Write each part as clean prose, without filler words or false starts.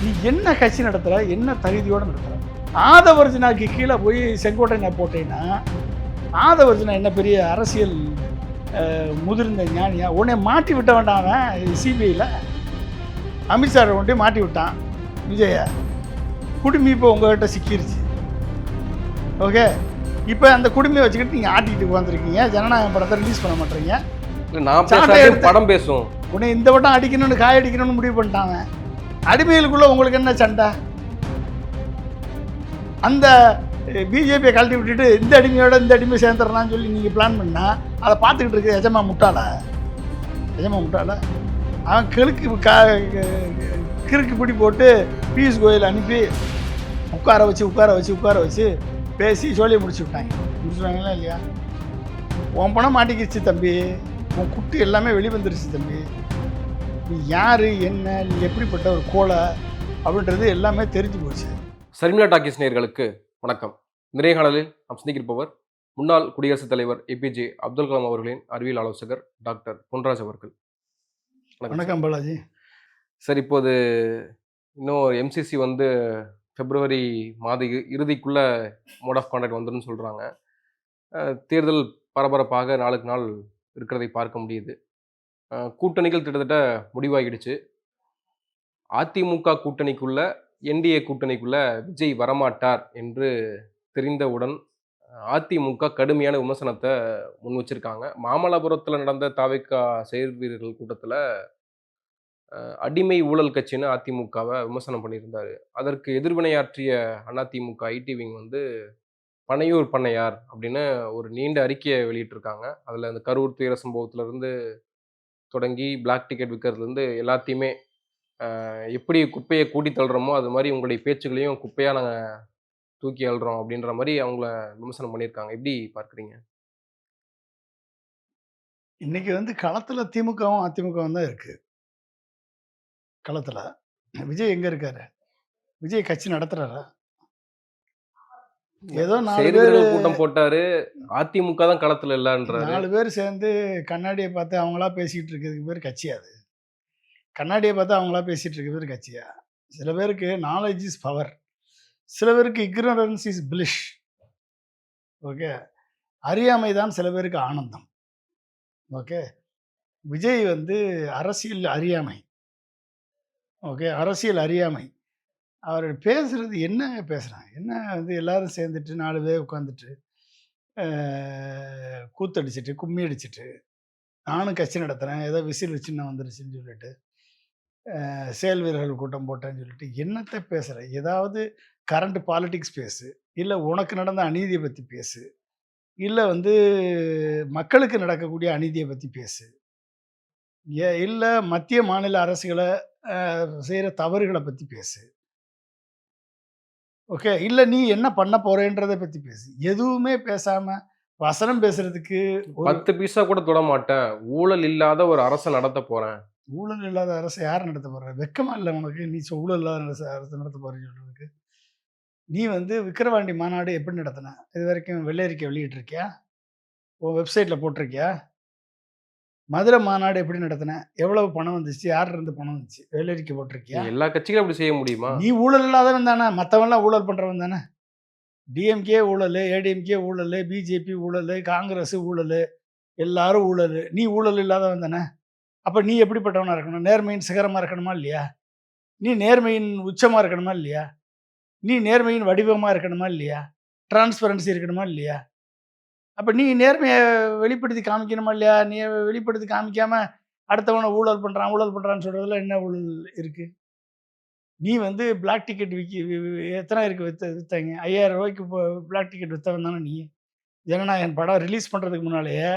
நீ என்ன கட்சி நடத்துகிற, என்ன தகுதியோடு நடத்துகிற? ஆதவர்ஜுனாக்கு கீழே போய் செங்கோட்டையனை போட்டேன்னா, ஆதவர்ஜுனா என்ன பெரிய அரசியல் முதிர்ந்த ஞானியா? உடனே மாட்டி விட்ட வேண்டாம் அவன் சிபிஐயில். அமித்ஷாரை கொண்டு மாட்டி விட்டான் விஜய. குடுமி இப்போ உங்கள்கிட்ட சிக்கிருச்சு. ஓகே, இப்போ அந்த குடுமையை வச்சுக்கிட்டு நீங்கள் ஆட்டிக்கிட்டு உட்காந்துருக்கீங்க. ஜனநாயகம் படத்தை ரிலீஸ் பண்ண மாட்டேறீங்க. படம் பேசும். உடனே இந்த வட்டம் அடிக்கணும்னு காயடிக்கணும்னு முடிவு பண்ணிட்டாங்க. அடிமைகளுக்குள்ள உங்களுக்கு என்ன சண்டை? அந்த பிஜேபியை கழட்டி விட்டுட்டு இந்த அடிமையோட இந்த அடிமை சேர்ந்துடலான்னு சொல்லி நீங்கள் பிளான் பண்ணால் அதை பார்த்துக்கிட்டு இருக்க எஜமா முட்டாள? அவன் கிறுக்கு பிடி போட்டு பியூஷ் கோயல் அனுப்பி உட்கார வச்சு பேசி சோழியை முடிச்சுட்டாங்களா இல்லையா? உன் பணம் மாட்டிக்கிச்சு தம்பி, உன் குட்டி எல்லாமே வெளிவந்துருச்சு தம்பி. நீ யார், என்ன, நீ எப்படிப்பட்ட ஒரு கோலை அப்படின்றது எல்லாமே தெரிஞ்சு போச்சு. சர்மிளா டாக்கீஸ் நேயர்களுக்கு வணக்கம். நிறைகாணலில் நாம் சந்திக்கிருப்பவர் முன்னாள் குடியரசுத் தலைவர் ஏபிஜே அப்துல் கலாம் அவர்களின் அறிவியல் ஆலோசகர் டாக்டர் பொன்ராஜ் அவர்கள். வணக்கம் பாலாஜி. சார், இப்போது இன்னும் எம்சிசி பிப்ரவரி மாத இறுதிக்குள்ள மோட் ஆஃப் கான்டாக்ட் வந்துடும் சொல்கிறாங்க. தேர்தல் பரபரப்பாக நாளுக்கு நாள் இருக்கிறதை பார்க்க முடியுது. கூட்டணிகள் கிட்டத்தட்ட முடிவாகிடுச்சு. அதிமுக கூட்டணிக்குள்ள, என்டிஏ கூட்டணிக்குள்ள விஜய் வரமாட்டார் என்று தெரிந்தவுடன் அதிமுக கடுமையான விமர்சனத்தை முன் வச்சிருக்காங்க. மாமல்லபுரத்தில் நடந்த தாவேகா செயல் வீரர்கள் கூட்டத்தில் அடிமை ஊழல் கட்சின்னு அதிமுகவை விமர்சனம் பண்ணியிருந்தாரு. அதற்கு எதிர்வினையாற்றிய அதிமுக ஐடி விங் பனையூர் பண்ணையார் அப்படின்னு ஒரு நீண்ட அறிக்கையை வெளியிட்டிருக்காங்க. அதில் அந்த கரூர் துயர சம்பவத்திலிருந்து தொடங்கி பிளாக் டிக்கெட் விற்கிறதுலேருந்து எல்லாத்தையுமே எப்படி குப்பையை கூட்டி தள்ளுறோமோ அது மாதிரி உங்களுடைய பேச்சுகளையும் குப்பையாக நாங்கள் தூக்கி அழுறோம் அப்படின்ற மாதிரி அவங்கள விமர்சனம் பண்ணியிருக்காங்க. எப்படி பார்க்குறீங்க? இன்னைக்கு களத்தில் திமுகவும் அதிமுகவும் தான் இருக்கு. களத்தில் விஜய் எங்க இருக்காரு? விஜய் கட்சி நடத்துறாரா? ஏதோ 4 பேர் கூட்டம் போட்டாரு. அதிமுக தான் களத்துல இல்லன்றாரு. 4 பேர் சேர்ந்து கண்ணாடியை பார்த்து அவங்களா பேசிக்கிட்டு இருக்கிறதுக்கு பேர் கட்சியா? அது கண்ணாடியை பார்த்து அவங்களா பேசிட்டு இருக்க பேர் கட்சியா? சில பேருக்கு நாலேஜ் இஸ் பவர், சில பேருக்கு இக்னரன்ஸ் இஸ் பிளிஷ். ஓகே, அறியாமை தான் சில பேருக்கு ஆனந்தம். ஓகே, விஜய் அரசியல் அறியாமை. ஓகே, அரசியல் அறியாமை. அவர் பேசுறது என்னங்க பேசுகிறாங்க? என்ன எல்லாரும் சேர்ந்துட்டு 4 பேர் உட்காந்துட்டு கூத்தடிச்சிட்டு கும்மி அடிச்சிட்டு நானும் கட்சி நடத்துகிறேன், ஏதோ விசில் சின்ன வந்துருச்சுன்னு சொல்லிட்டு செயல் வீரர்கள் கூட்டம் போட்டேன்னு சொல்லிட்டு என்னத்தை பேசுகிற? ஏதாவது கரண்ட் பாலிட்டிக்ஸ் பேசு, இல்லை உனக்கு நடந்த அநீதியை பற்றி பேசு, இல்லை மக்களுக்கு நடக்கக்கூடிய அநீதியை பற்றி பேசு, இல்லை மத்திய மாநில அரசுகளை செய்கிற தவறுகளை பற்றி பேசு. ஓகே, இல்லை நீ என்ன பண்ண போறேன்றதை பற்றி பேசு. எதுவுமே பேசாமல் வசனம் பேசுறதுக்கு 10 பைசா கூட தொட மாட்டேன், ஊழல் இல்லாத ஒரு அரசை நடத்த போகிறேன். ஊழல் இல்லாத அரசை யார் நடத்த போகிற? வெக்கமா இல்லை உனக்கு? நீ ஊழல் இல்லாத அரசை நடத்த போகிறேன்னு சொல்கிறதுக்கு. நீ விக்கிரவாண்டி மாநாடு எப்படி நடத்தின? இது வரைக்கும் வெள்ளை அறிக்கை வெளியிட்டிருக்கியா? உன் வெப்சைட்டில் போட்டிருக்கியா? மதுரை மாநாடு எப்படி நடத்தின? எவ்வளவு பணம் வந்துச்சு? யார் இருந்து பணம் வந்துச்சு? வெள்ளை அறிக்கை போட்டிருக்கியா? எல்லா கட்சிகளும் அப்படி செய்ய முடியுமா? நீ ஊழல் இல்லாதவன் தானே, மற்றவன்லாம் ஊழல் பண்ணுறவன் தானே. டிஎம்கே ஊழல், ஏடிஎம்கே ஊழல், பிஜேபி ஊழல், காங்கிரஸ் ஊழல், எல்லாரும் ஊழல். நீ ஊழல் இல்லாதவன் தானே. அப்போ நீ எப்படிப்பட்டவனாக இருக்கணும்? நேர்மையின் சிகரமாக இருக்கணுமா இல்லையா? நீ நேர்மையின் உச்சமாக இருக்கணுமா இல்லையா? நீ நேர்மையின் வடிவமாக இருக்கணுமா இல்லையா? டிரான்ஸ்பரன்சி இருக்கணுமா இல்லையா? அப்போ நீ நேர்மையை வெளிப்படுத்தி காமிக்கணுமா இல்லையா? நீ வெளிப்படுத்தி காமிக்காமல் அடுத்தவனை ஊழல் பண்ணுறான்னு சொல்கிறதுல என்ன ஊழல் இருக்குது? நீ பிளாக் டிக்கெட் எத்தனை இருக்குது விற்றாங்க? 5000 ரூபாய்க்கு இப்போ பிளாக் டிக்கெட் விற்றவன் தானே நீ. ஜனநாயகன் படம் ரிலீஸ் பண்ணுறதுக்கு முன்னாலேயே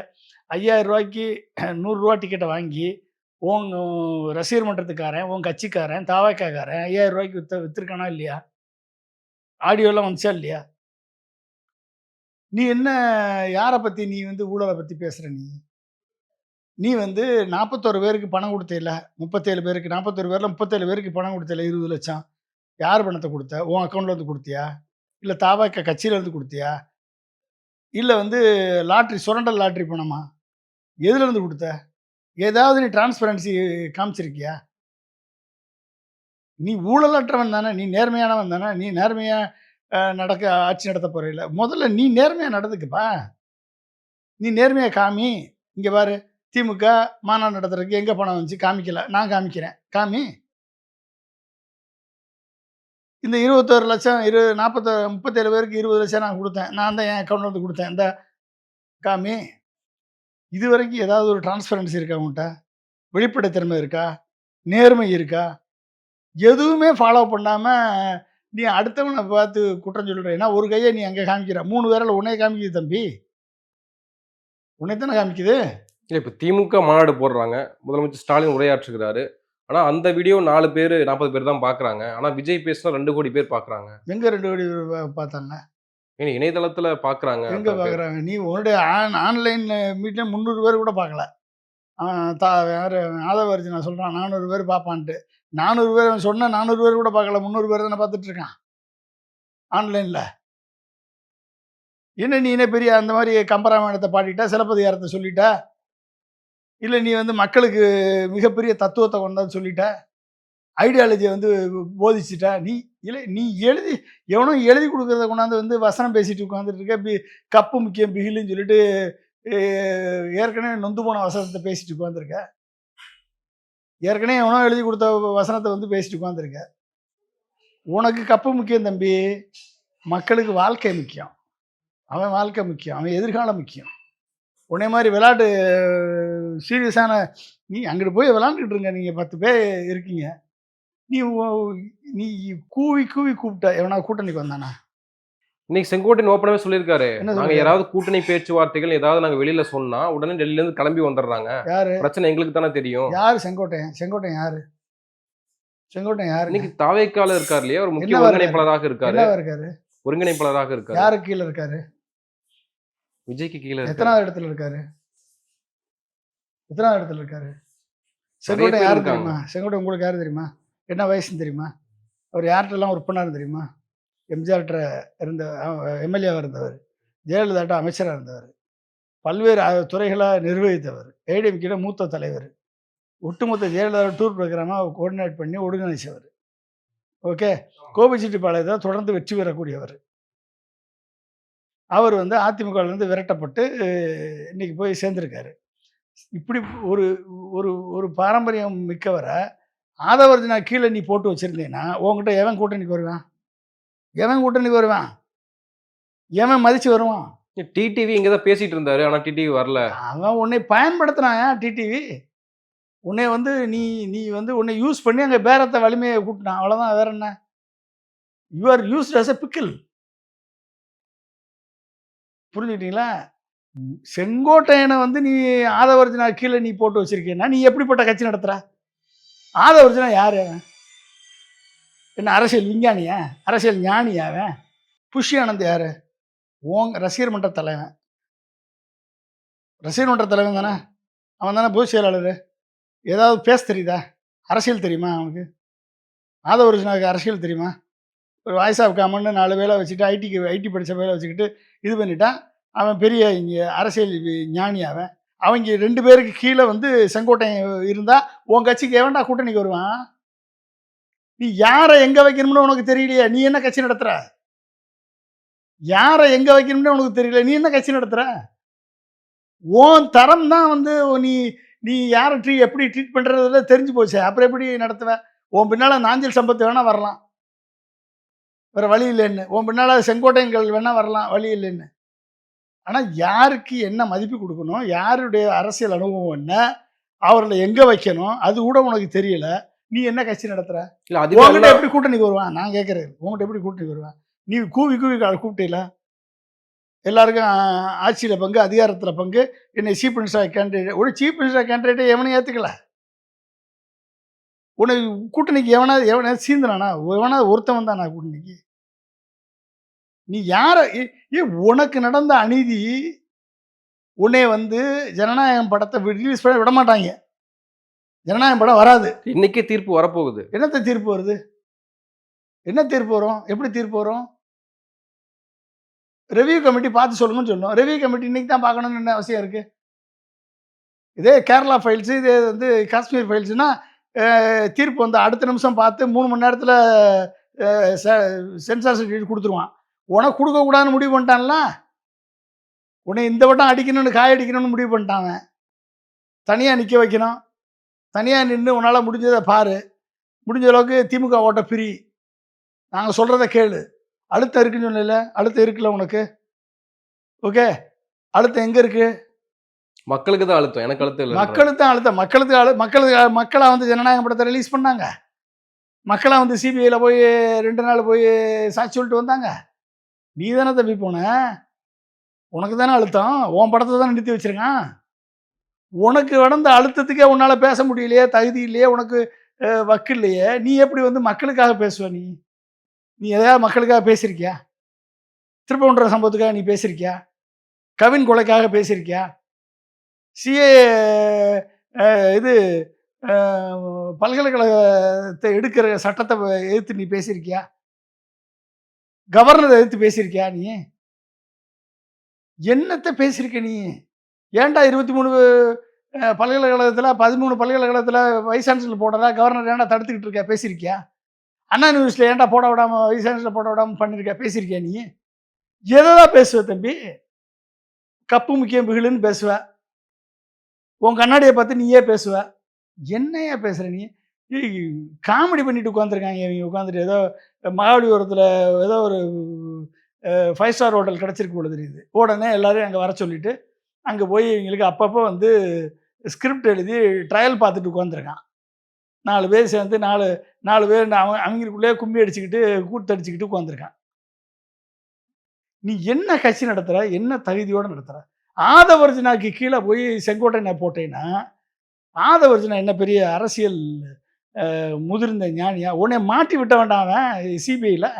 5000 ரூபாய்க்கு 100 ரூபா டிக்கெட்டை வாங்கி உன் ரசிகர் மன்றத்துக்காரன், உன் கட்சிக்காரன், தாவாக்காரன் 5000 ரூபாய்க்கு விற்றுருக்கானா இல்லையா? ஆடியோலாம் வந்துச்சா இல்லையா? நீ என்ன, யாரை பற்றி நீ ஊழலை பற்றி பேசுகிற? நீ 41 பேருக்கு பணம் கொடுத்தில்ல, 37 பேருக்கு, 41 பேரில் 37 பேருக்கு பணம் கொடுத்தில்ல, 20 லட்சம். யார் பணத்தை கொடுத்த? உன் அக்கௌண்ட்டில் கொடுத்தியா? இல்லை தாவாக்க கட்சியிலேருந்து கொடுத்தியா? இல்லை லாட்ரி, சுரண்டல் லாட்ரி பணமா? எதுலேருந்து கொடுத்த? ஏதாவது நீ டிரான்ஸ்பரன்சி காமிச்சிருக்கியா? நீ ஊழலற்றவன் தானே, நீ நேர்மையானவன் தானே, நீ நேர்மையா ஆட்சி நடத்த போறயில்ல. முதல்ல நீ நேர்மையா நடந்துக்கப்பா. நீ நேர்மையா காமி. இங்க பாரு, திமுக மாநாடு நடத்துறதுக்கு எங்க பணம் வந்துச்சு காமிக்கல. நான் காமிக்கிறேன். காமி. இந்த 21,00,000 37 பேருக்கு 20,00,000 நான் குடுத்தேன். நான் தான் என் அக்கவுண்ட்ல இருந்து குடுத்தேன். இந்தா காமி. இதுவரைக்கும் ஏதாவது ஒரு டிரான்ஸ்பரன்சி இருக்கா உன்ட்ட? வெளிப்படைத்தன்மை இருக்கா? நேர்மை இருக்கா? எதுவுமே ஃபாலோ பண்ணாம, நீ அடுத்தவன பார்த்து குற்றம் சொல்ற. ஏன்னா, ஒரு கைய நீ அங்க காமிக்கிற. 3 விரல் உன்னைய காமிக்குது தம்பி. உன்னைய தானே காமிக்குது. இல்ல இப்ப திமுக மாநாடு போடுறாங்க. முதலமைச்சர் ஸ்டாலின் உரையாற்றுகிறாரு. ஆனா அந்த வீடியோ 4 பேரு, 40 பேர் தான் பார்க்குறாங்க. ஆனா விஜய் பேசினா 2,00,00,000 பேர் பார்க்குறாங்க. எங்க 2 கோடி பார்த்தாங்க? ஏன்னா இணையதளத்துல பார்க்குறாங்க எங்க அத்தன பேர். பார்க்குறாங்க? நீ உன்னுடைய ஆன்லைன் மீட்ல 300 பேர் கூட பார்க்கல. யாரு ஆதவ அர்ஜுனா சொல்றான் 400 பேர் பார்ப்பான்ட்டு. 400 பேர் அவன் சொன்ன 400 பேர் கூட பார்க்கல. 300 பேர் தானே பார்த்துட்டு இருக்கான். ஆன்லைன்ல. என்ன நீ என்ன பெரிய அந்த மாரி கம்பராமாயணத்த பாடிட்ட, சிலப்பதிகாரத்த சொல்லிட்ட. இல்ல நீ வந்து மக்களுக்கு மிகப்பெரிய தத்துவத்த கொண்டாந்து சொல்லிட்ட. ஐடியாலஜிய வந்து போதிச்சுட்ட. நீ எழுதி எவனோ எழுதி குடுக்குறத கொண்டாந்து வந்து வசனம் பேசிட்டு உட்கார்ந்துட்டு இருக்க. கப்பு முக்கியம் பிகிலுன்னு சொல்லிட்டு எ ஏற்கனவே நொந்து போன வசனத்த பேசிட்டு உட்கார்ந்துருக்க. ஏற்கனவே எவனோ எழுதி குடுத்த வசனத்த வந்து பேசிட்டு உட்கார்ந்துருக்க. உனக்கு கப்பு முக்கியம் தம்பி. மக்களுக்கு வாழ்க்கை முக்கியம். அவன் வாழ்க்கை முக்கியம். அவன் எதிர்காலம் முக்கியம். உன்னைய மாரி விளையாட்டு சீரியஸான நீ அங்கிட்டு போய் விளையாண்டுட்டு இருங்க. நீங்க 10 பேர் இருக்கீங்க. நீ ஒ நீ கூவி கூவி கூப்பிட்ட. எவனாவது கூட்டணிக்கு வந்தானா? இன்னைக்கு செங்கோட்டையன் ஓப்பனாவே சொல்லியிருக்காரு. என்ன நாங்க சொல்லிருக்காரு? யாராவது கூட்டணி பேச்சுவார்த்தைகள் ஏதாவது நாங்க வெளியில சொன்னா, உடனே டெல்லில இருந்து கிளம்பி வந்துடுறாங்க. யாரு? பிரச்சனை எங்களுக்கு தானே தெரியும். யாரு செங்கோட்டையன்? செங்கோட்டையன் யாரு? செங்கோட்டையன் யாருங்க? இன்னைக்கு தாவேக்கால இருக்கார் இல்லையா? ஒரு முக்கிய என்னவா இருக்காரு? ஒருங்கிணைப்பாளராக இருக்காரு. என்னவா இருக்காரு? ஒருங்கிணைப்பாளராக இருக்காரு. யாருக்கு கீழ இருக்காரு? விஜய்க்கு கீழ இருக்காரு. எத்தனாவது இடத்துல இருக்காரு? எத்தனாவது இடத்துல இருக்காரு? நிறைய செங்கோட்டையன் பேர் யாரு இருக்காங்க. தெரியுமா? செங்கோட்டையன் உங்களுக்கு யாரு தெரியுமா? என்ன வயசுன்னு தெரியுமா? அவர் யார்ட்டலாம் ஒர்க் பண்ணாருன்னு தெரியுமா? எம்ஜிஆர்ட்ட இருந்த எம்எல்ஏவா இருந்தவர். ஜெயலலிதாட்ட அமைச்சரா இருந்தவர். பல்வேறு துறைகள நிர்வகித்தவர். ஏடிஎம்கேல மூத்த தலைவர். ஒட்டுமொத்த ஜெயலலிதா டூர் ப்ரோகிராம கோஆர்டினேட் பண்ணி ஒருங்கிணைச்சவர். ஓகே. கோபிச்செட்டிப்பாளையத்தில தொடர்ந்து வெற்றி பெறக்கூடியவர். அவர் வந்து அதிமுகவிலிருந்து விரட்டப்பட்டு இன்னைக்கு போய் சேர்ந்திருக்காரு. இப்படி ஒரு ஒரு ஒரு பாரம்பரியம் மிக்கவர ஆதவர்ஜுனா கீழ நீ போட்டு வச்சிருந்தீன்னா, உன்கிட்ட எவன் கூட்டணிக்கு வருவான்? எவன் கூட்டணிக்கு வருவான்? எவன் மதிச்சு வருவான்? டிடிவி இங்க தான் பேசிட்டு இருந்தாரு. ஆனா டிடிவி வரல. அவன் உன்னை பயன்படுத்துனான்யா டிடிவி. உன்னைய வந்து நீ நீ வந்து உன்னை யூஸ் பண்ணி அங்க பேரத்த வலிமைய கூட்டுனான். அவ்வளோதான் வேற என்ன? You are used as a pickle. புரிஞ்சுக்கிட்டீங்களா? செங்கோட்டையன வந்து நீ ஆதவர்ஜுனா கீழ நீ போட்டு வச்சிருக்கீன்னா, நீ எப்படிப்பட்ட கட்சி நடத்துற? ஆதவர்ஜுனா யாரு அவன்? என்ன அரசியல் விஞ்ஞானியா? அரசியல் ஞானியா அவன்? புஷி ஆனந்த் யாரு? ரசிகர் மன்ற தலைவன். ரசிகர் மன்ற தலைவன் தானே? அவன் தானே பொதுச் செயலாளரு. ஏதாவது பேச தெரியுதா? அரசியல் தெரியுமா அவனுக்கு? ஆதவர்ஜுனாவுக்கு அரசியல் தெரியுமா? ஒரு வாய்ஸ் ஆஃப் காமன்னு 4 வேலை வச்சுட்டு ஐடி படித்த வேலை வச்சுக்கிட்டு இது பண்ணிட்டான். அவன் பெரிய இங்கே அரசியல் ஞானி அவன். அவங்க 2 பேருக்கு கீழே வந்து செங்கோட்டையன் இருந்தா, உன் கட்சிக்கு எவன்டா கூட்டணிக்கு வருவான்? நீ யாரை எங்க வைக்கணும்னு உனக்கு தெரியலையே. நீ என்ன கட்சி நடத்துற? யாரை எங்க வைக்கணும்னு உனக்கு தெரியல. நீ என்ன கட்சி நடத்துற? உன் தரம் தான் வந்து நீ நீ யாரை எப்படி ட்ரீட் பண்றதுல தெரிஞ்சு போச்சு. அப்புறம் எப்படி நடத்துவ? உன் பின்னால நாஞ்சில் சம்பத் வேணா வரலாம். வேற வழி இல்லைன்னு. உன் பின்னால செங்கோட்டையன்கள் வேணா வரலாம். வழி இல்லைன்னு. ஆனா யாருக்கு என்ன மதிப்பு குடுக்கணும்? யாருடைய அரசியல் அனுபவம் என்ன? அவர்கள எங்க வைக்கணும்? அது கூட உனக்கு தெரியல. நீ என்ன கட்சி நடத்துற? இல்ல அதுவே உன்கிட்ட எல்லாம் எப்படி கூட்டணிக்கு வருவான்? நான் கேட்கிறேன். உன்கிட்ட எப்படி கூட்டணிக்கு வருவான்? நீ கூவி கூவி கூப்பிட்டீல. எல்லாருக்கும் ஆட்சியில பங்கு, அதிகாரத்துல பங்கு. என்னை சீஃப் மினிஸ்டர் கேண்டிடேட் ஒரு சீஃப் மினிஸ்டர் கேண்டிடேட்டை எவனும் ஏத்துக்கல. உனக்கு கூட்டணிக்கு எவனாவது சீந்தனானா? எவனாவது ஒருத்தன் வந்தானா கூட்டணிக்கு? நீ யார உனக்கு நடந்த அநீதி உன்னை வந்து ஜனநாயகம் படத்தை ரிலீஸ் பண்ண விட மாட்டாங்க. ஜனநாயகம் படம் வராது. இன்னைக்கே தீர்ப்பு வரப்போகுது. என்னத்த தீர்ப்பு வருது? என்ன தீர்ப்பு வரும்? எப்படி தீர்ப்பு வரும்? ரிவ்யூ கமிட்டி பார்த்து சொல்லுங்கன்னு சொல்லணும். ரிவ்யூ கமிட்டி இன்னைக்கு தான் பார்க்கணும்னு என்ன அவசியம் இருக்கு? இதே கேரளா ஃபைல்ஸ், இதே வந்து காஷ்மீர் ஃபைல்ஸ்னா தீர்ப்பு வந்து அடுத்த நிமிஷம் பார்த்து 3 மணி நேரத்தில் சென்சார் சர்டிஃபிகேட் கொடுத்துருவான். உனக்கு கொடுக்கக்கூடாதுன்னு முடிவு பண்ணிட்டான்ல. உன்னை இந்த வட்டம் அடிக்கணும்னு காய அடிக்கணும்னு முடிவு பண்ணிட்டான் அவன். தனியாக நிற்க வைக்கணும். தனியாக நின்று உன்னால் முடிஞ்சதை பாரு. முடிஞ்ச அளவுக்கு திமுக ஓட்ட பிரி. நாங்கள் சொல்கிறத கேளு. அழுத்தம் இருக்குன்னு சொன்னல, அழுத்தம் இருக்குல்ல உனக்கு. ஓகே, அழுத்தம் எங்கே இருக்கு? மக்களுக்கு தான் அழுத்தம், எனக்கு அழுத்தம் இல்லை. மக்களுக்கு தான் அழுத்தம். மக்களாக வந்து ஜனநாயகம் படத்தை ரிலீஸ் பண்ணாங்க. மக்களாக வந்து சிபிஐயில் போய் 2 நாள் போய் சாட்சி சொல்லிட்டு வந்தாங்க. நீ தானே தம்பி போன. உனக்கு தானே அழுத்தம். உன் படத்தை தானே நிறுத்தி வச்சிருக்கான். உனக்கு நடந்த அழுத்தத்துக்கே உன்னால் பேச முடியலையே, தகுதி இல்லையே, உனக்கு வக்கு இல்லையே, நீ எப்படி வந்து மக்களுக்காக பேசுவ? நீ எதையாவது மக்களுக்காக பேசியிருக்கியா? திருப்பூன்ற சம்பவத்துக்காக நீ பேசியிருக்கியா? கவின் கொலைக்காக பேசியிருக்கியா? சிஏ இது பல்கலைக்கழகத்தை எடுக்கிற சட்டத்தை எதிர்த்து நீ பேசியிருக்கியா? கவர்னரை எதிர்த்து பேசியிருக்கியா? நீ என்னத்தை பேசியிருக்க? நீ ஏன்டா 23 பல்கலைக்கழகத்தில் 13 பல்கலைக்கழகத்தில் வைஸ் சான்சலர் போடுறா, கவர்னர் ஏன்டா தடுத்துக்கிட்டு இருக்க? பேசியிருக்கியா? அண்ணா யூனிவர்சிட்டியில் ஏன்டா போட விடாமல், வைஸ் சான்சலர் போட விடாமல் பண்ணியிருக்கியா? பேசியிருக்கியா? நீ எதை தான் பேசுவ தம்பி? கப்பு முக்கியம் பிகிலுன்னு பேசுவ. உன் கண்ணாடியை பார்த்து நீயே பேசுவ. என்னையா பேசுகிற நீ? காமெடி பண்ணிட்டு உட்காந்துருக்காங்க இவங்க. உட்காந்துட்டு ஏதோ மகாபலிபுரத்தில் ஏதோ ஒரு 5 ஸ்டார் ஹோட்டல் கிடச்சிருக்கு போல தெரியுது. உடனே எல்லோரும் அங்கே வர சொல்லிவிட்டு அங்கே போய் இவங்களுக்கு அப்பப்போ வந்து ஸ்கிரிப்ட் எழுதி ட்ரையல் பார்த்துட்டு உட்காந்துருக்கான். 4 பேர் சேர்ந்து 4 பேர் அவங்களுக்குள்ளே கும்பி அடிச்சுக்கிட்டு கூட்டடிச்சுக்கிட்டு உட்காந்துருக்கான். நீ என்ன கட்சி நடத்துகிற? என்ன தகுதியோடு நடத்துகிற? ஆதவர்ஜனாக்கு கீழே போய் செங்கோட்டையனை போட்டேன்னா, ஆதவர்ஜனா என்ன பெரிய அரசியல் முதிர்ந்த ஞானியா? உன்னை மாட்டி விட்ட வேண்டாம் அவன் சிபிஐயில்.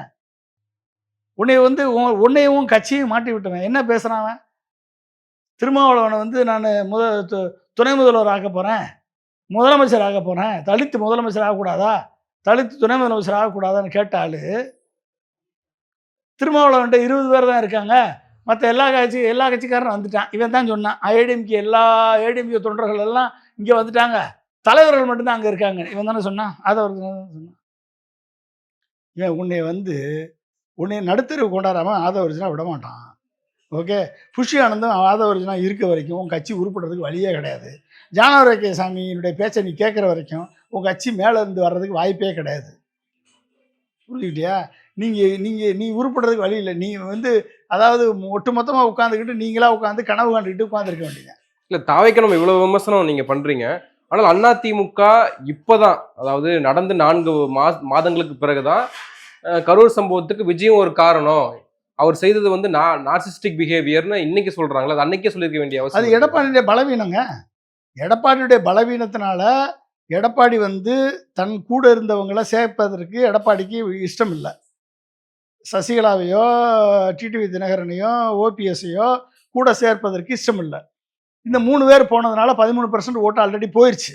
உன்னை வந்து உன்னையும் கட்சியும் மாட்டி விட்டவன். என்ன பேசுகிறான் அவன்? திருமாவளவனை வந்து நான் துணை முதல்வர் ஆக்க போகிறேன், முதலமைச்சர் ஆக போகிறேன், தலித்து முதலமைச்சர் ஆகக்கூடாதா, தலித்து துணை முதலமைச்சர் ஆகக்கூடாதான்னு கேட்டால், திருமாவளவன்ட்ட 20 பேர் தான் இருக்காங்க, மற்ற எல்லா கட்சிக்காரரும் வந்துட்டான். இவன் தான் சொன்னான், எல்லா ஏடிஎம்கே தொண்டர்கள் எல்லாம் இங்கே வந்துட்டாங்க, தலைவர்கள் மட்டும்தான் அங்கே இருக்காங்க. இவன் தானே சொன்னான். அதை ஒரு சொன்னான். இவன் உன்னை நடுத்தரவு கொண்டாடாமல் ஆதவர்ஜனா விட மாட்டான். ஓகே, புஷி ஆனந்தும் ஆதவர்ஜனா இருக்க வரைக்கும் உன் கட்சி உருப்படுறதுக்கு வழியே கிடையாது. ஜானவரகே சாமியினுடைய பேச்சை நீ கேட்குற வரைக்கும் உன் கட்சி மேலே இருந்து வர்றதுக்கு வாய்ப்பே கிடையாது. புரிஞ்சுக்கிட்டியா? நீ உருப்படுறதுக்கு வழி இல்லை. நீ வந்து அதாவது ஒட்டுமொத்தமாக உட்காந்துக்கிட்டு நீங்களாக உட்காந்து கனவு காண்டுக்கிட்டு உட்காந்துருக்க வேண்டியது. இல்லை, தாவைக்கு நம்ம இவ்வளோ விமர்சனம் நீங்கள் பண்ணுறீங்க. ஆனால் அதிமுக இப்போ தான், அதாவது நடந்து 4 மாதங்களுக்கு பிறகு தான் கரூர் சம்பவத்துக்கு விஜயும் ஒரு காரணம், அவர் செய்தது வந்து நார்சிஸ்டிக் பிஹேவியர்னு இன்னைக்கு சொல்கிறாங்களா? அது அன்னைக்கே சொல்லியிருக்க வேண்டிய அவசியம். அது எடப்பாடியுடைய பலவீனங்க. எடப்பாடியுடைய பலவீனத்தினால எடப்பாடி வந்து தன் கூட இருந்தவங்களை சேர்ப்பதற்கு எடப்பாடிக்கு இஷ்டம் இல்லை. சசிகலாவையோ டிடிவி தினகரனையோ ஓபிஎஸ்ஸையோ கூட சேர்ப்பதற்கு இஷ்டம் இல்லை. இந்த 3 பேர் போனதுனால 13% ஓட்டு ஆல்ரெடி போயிடுச்சு.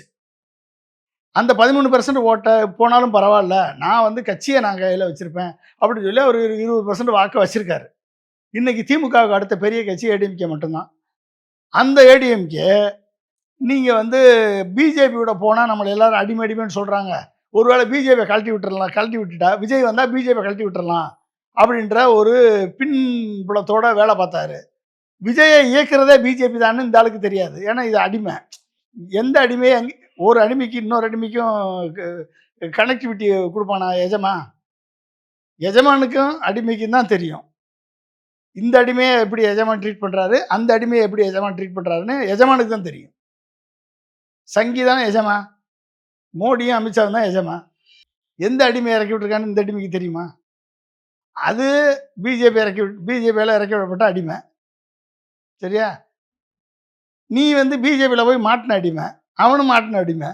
அந்த 13% ஓட்டை போனாலும் பரவாயில்ல, நான் வந்து கட்சியை நான் கையில் வச்சுருப்பேன் அப்படின்னு சொல்லி அவர் 20% வாக்கு வச்சுருக்காரு. இன்றைக்கி திமுகவுக்கு அடுத்த பெரிய கட்சி ஏடிஎம்கே மட்டும்தான். அந்த ஏடிஎம்கே நீங்கள் வந்து பிஜேபியோட போனால் நம்மளை எல்லோரும் அடிமைன்னு சொல்கிறாங்க. ஒருவேளை பிஜேபியை கழட்டி விட்டுட்டா விஜய் வந்தால் பிஜேபியை கழட்டி விட்டுறலாம் அப்படின்ற ஒரு பின்புலத்தோடு வேலை பார்த்தாரு. விஜயை இயக்கிறதே பிஜேபி தான்னு இந்த ஆளுக்கு தெரியாது. ஏன்னா இது அடிமை. எந்த அடிமையை ஒரு அடிமைக்கு இன்னொரு அடிமைக்கும் கனெக்டிவிட்டி கொடுப்பானா எஜமானுக்கும் அடிமைக்கும் தான் தெரியும். இந்த அடிமையை எப்படி எஜமான் ட்ரீட் பண்ணுறாரு, அந்த அடிமையை எப்படி எஜமான் ட்ரீட் பண்ணுறாருன்னு எஜமானுக்கு தான் தெரியும். சங்கி தானே எஜமா, மோடியும் அமித்ஷாவும் தான் எஜமா. எந்த அடிமையை இறக்கி விட்டுருக்கான்னு இந்த அடிமைக்கு தெரியுமா? அது பிஜேபியால் இறக்கி விடப்பட்ட அடிமை. சரியா? நீ வந்து பிஜேபியில் போய் மாட்டின அடிமை, அவனும் மாட்டின அடிமை.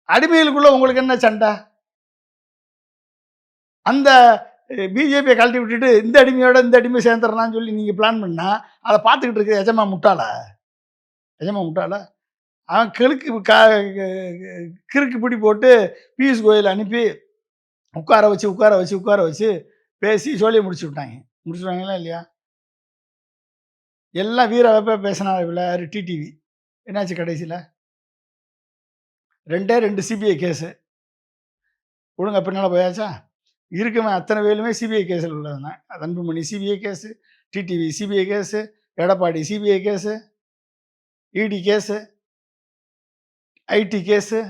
அடிமைகளுக்குள்ள உங்களுக்கு என்ன சண்டை? அந்த பிஜேபியை கழட்டி விட்டுட்டு இந்த அடிமையோட இந்த அடிமை சேர்ந்துடலான்னு சொல்லி நீங்கள் பிளான் பண்ணால் அதை பார்த்துக்கிட்டு இருக்க எஜமா முட்டாளா? அவன் கிறுக்கு பிடி போட்டு பியூஷ் கோயல் அனுப்பி உட்கார வச்சு பேசி சோழியை முடிச்சுட்டாங்களா இல்லையா? எல்லாம் வீர வெப்ப பேசினார் டிடிவி. என்னாச்சு கடைசியில்? 2 சிபிஐ கேஸு. ஒழுங்கா பின்னால போயாச்சா? இருக்கவன் அத்தனை பேருமே சிபிஐ கேஸில் உள்ளவன். Anbumani CBI case, TTV CBI case, Edappadi CBI case, ED case, IT case,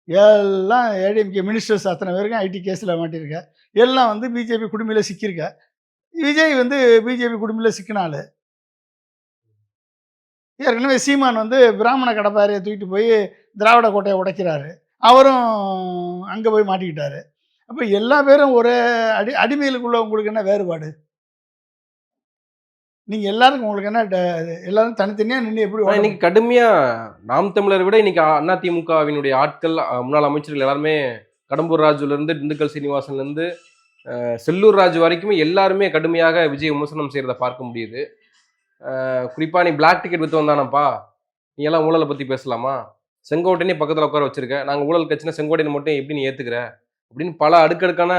எல்லாம் ஏடிஎம்கே மினிஸ்டர்ஸ் அத்தனை பேருக்கும் ஐடி கேஸில் மாட்டியிருக்க. எல்லாம் வந்து பிஜேபி குடுமையில சிக்கியிருக்க. விஜய் வந்து பிஜேபி குடும்பத்தில் சிக்கின ஆளு. ஏற்கனவே சீமான் வந்து பிராமண கடப்பாரையை தூக்கிட்டு போய் திராவிட கோட்டையை உடைக்கிறாரு. அவரும் அங்கே போய் மாட்டிக்கிட்டாரு. அப்போ எல்லா பேரும் ஒரே அடிமையிலுக்குள்ள உங்களுக்கு என்ன வேறுபாடு? நீங்கள் எல்லாருக்கும் உங்களுக்கு என்ன எல்லாரும் தனித்தனியாக நின்று எப்படி இன்னைக்கு கடுமையா நாம் தமிழரை விட இன்னைக்கு அதிமுகவினுடைய ஆட்கள் முன்னாள் அமைச்சர்கள் எல்லாருமே கடம்பூர் ராஜுல இருந்து திண்டுக்கல் சீனிவாசன்ல இருந்து செல்லூர் ராஜு வரைக்குமே எல்லாருமே கடுமையாக விஜய் விமர்சனம் செய்யறத பார்க்க முடியுது. குறிப்பா நீ பிளாக் டிக்கெட் வித்து வந்தானப்பா, நீ எல்லாம் ஊழலை பத்தி பேசலாமா? செங்கோட்டையனே பக்கத்துல உட்கார வச்சிருக்க, நாங்க ஊழல் கட்சினா செங்கோட்டையனை மட்டும் எப்படி நீ ஏத்துக்கிற அப்படின்னு பல அடுக்கடுக்கான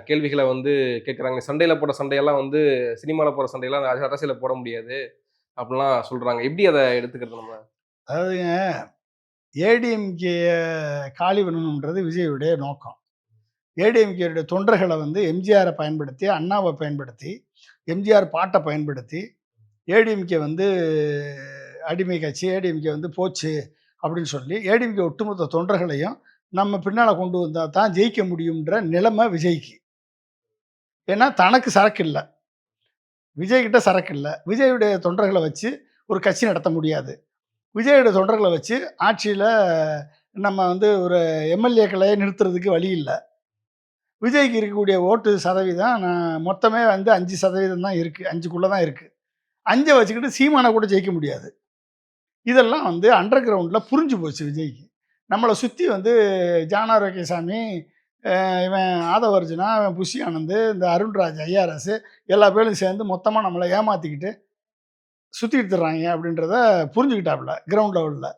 கேள்விகளை வந்து கேட்குறாங்க. சண்டையில போட சண்டையெல்லாம் வந்து சினிமாவில் போற சண்டையெல்லாம் அரசியல போட முடியாது அப்படிலாம் சொல்றாங்க. எப்படி அதை எடுத்துக்கிறது நம்ம? அதாவதுங்க, ஏடிஎம்கே காலி பண்ணணுன்றது விஜயுடைய நோக்கம். ஏடிஎம்கேடைய தொண்டர்களை வந்து எம்ஜிஆரை பயன்படுத்தி, அண்ணாவை பயன்படுத்தி, எம்ஜிஆர் பாட்டை பயன்படுத்தி, ஏடிஎம்கே வந்து அடிமை கட்சி, ஏடிஎம்கே வந்து போச்சு அப்படின்னு சொல்லி ஏடிஎம்கே ஒட்டுமொத்த தொண்டர்களையும் நம்ம பின்னால் கொண்டு வந்தால் தான் ஜெயிக்க முடியுன்ற நிலைமை விஜய்க்கு. ஏன்னா தனக்கு சரக்கு இல்லை, விஜய்கிட்ட சரக்கு இல்லை. விஜயுடைய தொண்டர்களை வச்சு ஒரு கட்சி நடத்த முடியாது. விஜயுடைய தொண்டர்களை வச்சு ஆட்சியில் நம்ம வந்து ஒரு எம்எல்ஏக்களை நிறுத்துறதுக்கு வழி இல்லை. விஜய்க்கு இருக்கக்கூடிய ஓட்டு சதவீதம் மொத்தமே வந்து 5% தான் இருக்குது, 5க்குள்ளே தான் இருக்குது. 5 வச்சுக்கிட்டு சீமானை கூட ஜெயிக்க முடியாது. இதெல்லாம் வந்து அண்டர் கிரவுண்டில் புரிஞ்சு போச்சு விஜய்க்கு. நம்மளை சுற்றி வந்து ஜானா ரோகேசாமி, இவன் ஆதவர்ஜுனா, இவன் புஷி ஆனந்த், இந்த அருண்ராஜ் ஐஆர்எஸ் எல்லா பேரும் சேர்ந்து மொத்தமாக நம்மளை ஏமாற்றிக்கிட்டு சுற்றிக்கிட்டு தர்றாங்க அப்படின்றத புரிஞ்சுக்கிட்டாப்புல கிரவுண்ட் லெவலில்.